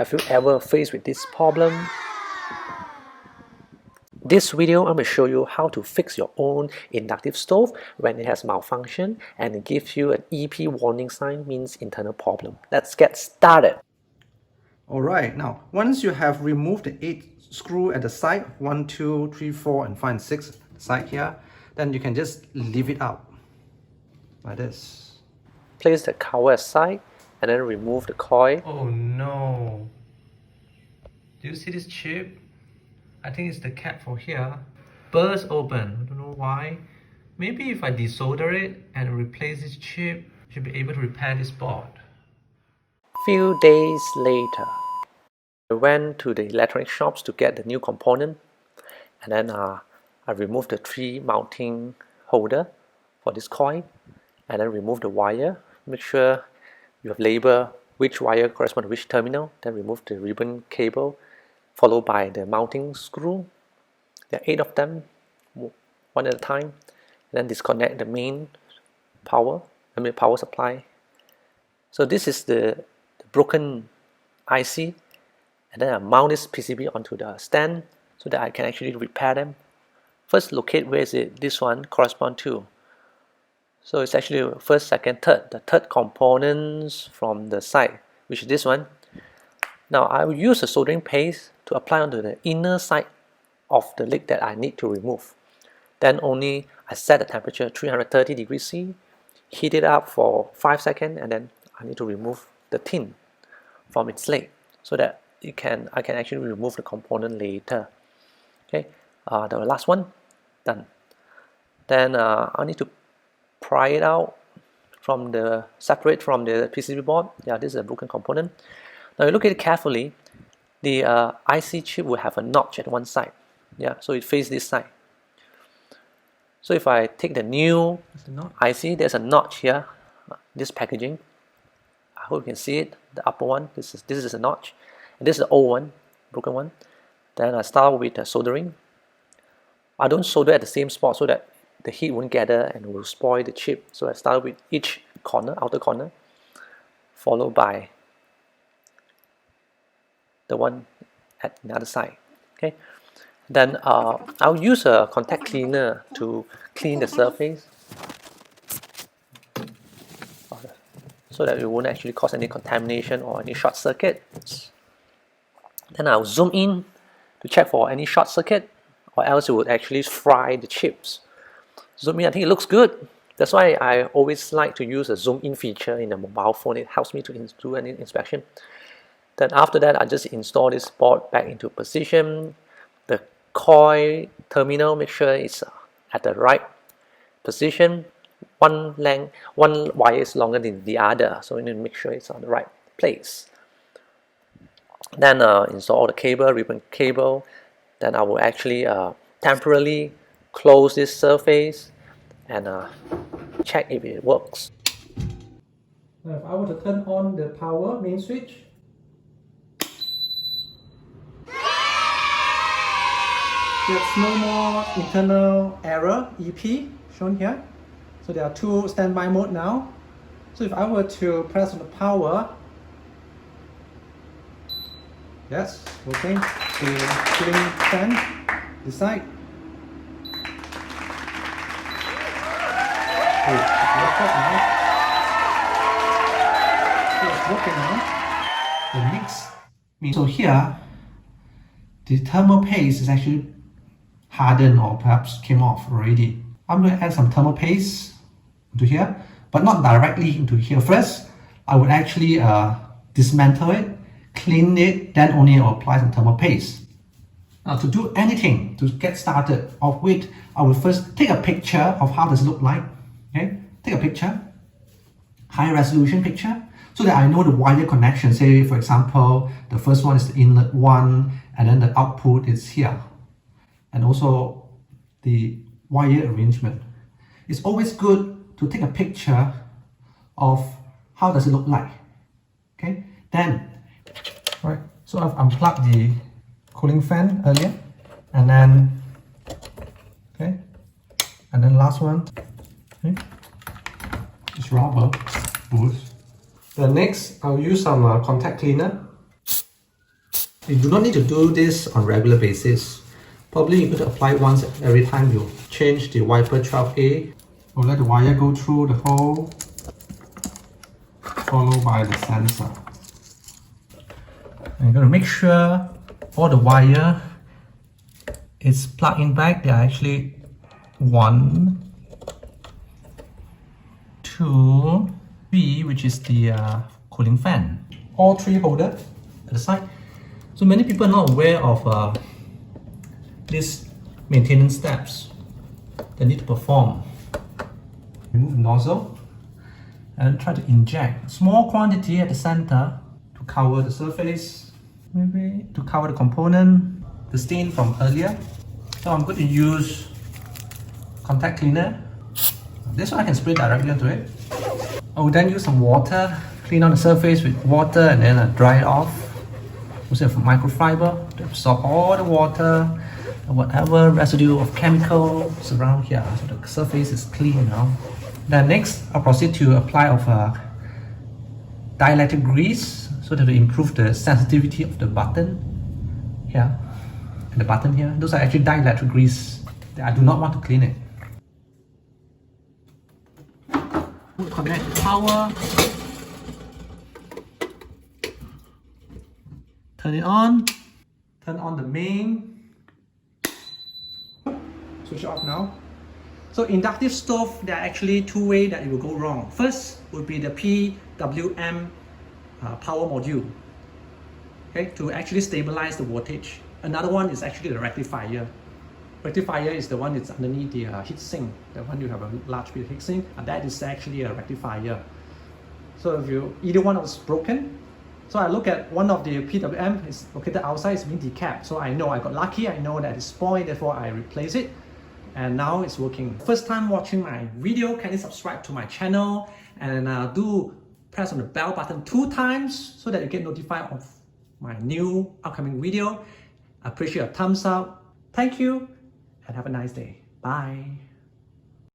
Have you ever faced with this problem? This video, I'm going to show you how to fix your own inductive stove when it has malfunction and it gives you an EP warning sign, means internal problem. Let's get started. Alright, now once you have removed the 8 screws at the side, 1, 2, 3, 4 and 5 and 6 side here, then you can just leave it out like this. Place the cover aside and then remove the coil. Oh no! Do you see this chip? I think it's the cap for here. Burst open. I don't know why. Maybe if I desolder it and replace this chip, I should be able to repair this board. Few days later, I went to the electronic shops to get the new component, and then I removed the 3 mounting holder for this coil, and then remove the wire. Make sure you have labeled which wire corresponds to which terminal. Then remove the ribbon cable, followed by the mounting screw. There are 8 of them, one at a time. And then disconnect the main power supply. So this is the broken IC, and then I mount this PCB onto the stand so that I can actually repair them. First, locate where is it this one correspond to. So it's actually first, second, third. The third components from the side, which is this one. Now I will use a soldering paste to apply onto the inner side of the leg that I need to remove. Then only I set the temperature 330 degrees C, heat it up for 5 seconds, and then I need to remove the tin from its leg so that I can actually remove the component later. Okay, the last one done. Then I need to pry it out from separate from the PCB board. Yeah, this is a broken component. Now you look at it carefully. The IC chip will have a notch at one side. Yeah, so it faces this side. So if I take the new IC, there's a notch here. This packaging. I hope you can see it. The upper one. This is a notch, and this is the old one, broken one. Then I start with the soldering. I don't solder at the same spot so that the heat won't gather and will spoil the chip. So I start with each corner, outer corner, followed by the one at the other side. Okay. Then I'll use a contact cleaner to clean the surface so that it won't actually cause any contamination or any short circuits. Then I'll zoom in to check for any short circuit, or else it would actually fry the chips. Zoom in, I think it looks good. That's why I always like to use a zoom in feature in the mobile phone. It helps me to do an inspection. Then after that, I just install this board back into position. The coil terminal, make sure it's at the right position. One wire is longer than the other, so you need to make sure it's on the right place. Then install the cable, ribbon cable. Then I will actually temporarily close this surface and check if it works. Now if I were to turn on the power main switch, there's no more internal error EP shown here. So there are 2 standby mode now. So if I were to press on the power, yes, working. The cooling fan, this side. Oh, it's working now. The next means, so here the thermal paste is actually hardened or perhaps came off already. I'm going to add some thermal paste into here, but not directly into here. First, I would actually dismantle it, clean it, then only I'll apply some thermal paste. Now to do anything, to get started off with, I will first take a picture of how does it look like. Okay, take a picture, high resolution picture, so that I know the wire connection. Say for example, the first one is the inlet one, and then the output is here. And also the wire arrangement. It's always good to take a picture of how does it look like. Okay, then, right, so I've unplugged the cooling fan earlier, and then, okay, and then last one, okay, this rubber boost. The next, I'll use some contact cleaner You do not need to do this on a regular basis. Probably you're going to apply it once every time you change the Viper12A. We'll let the wire go through the hole, followed by the sensor. And you're going to make sure all the wire is plugged in back. There are actually 1, 2, 3, which is the cooling fan. All 3 holders at the side. So many people are not aware of these maintenance steps they need to perform. Remove the nozzle and try to inject small quantity at the center to cover the surface, maybe to cover the component, the stain from earlier. So I'm going to use contact cleaner. This one I can spray directly onto it. I will then use some water, clean on the surface with water and then dry it off. Use microfiber to absorb all the water and whatever residue of chemicals around here, so the surface is clean now. Then next, I'll proceed to apply of dielectric grease so that to improve the sensitivity of the button here and the button here. Those are actually dielectric grease. I do not want to clean it. We'll connect the power. Turn it on. Turn on the main. Switch off now. So inductive stove, there are actually 2 ways that it will go wrong. First would be the PWM power module, okay, to actually stabilize the voltage. Another one is actually the rectifier. Rectifier is the one that's underneath the heat sink. The one you have a large bit of heat sink, and that is actually a rectifier. So if either one was broken, so I look at one of the PWM is located outside, it's been decapped. So I know I got lucky, I know that it's spoiled, therefore I replace it. And now it's working. First time watching my video, kindly subscribe to my channel and do press on the bell button 2 times so that you get notified of my new upcoming video. I appreciate a thumbs up. Thank you and have a nice day. Bye.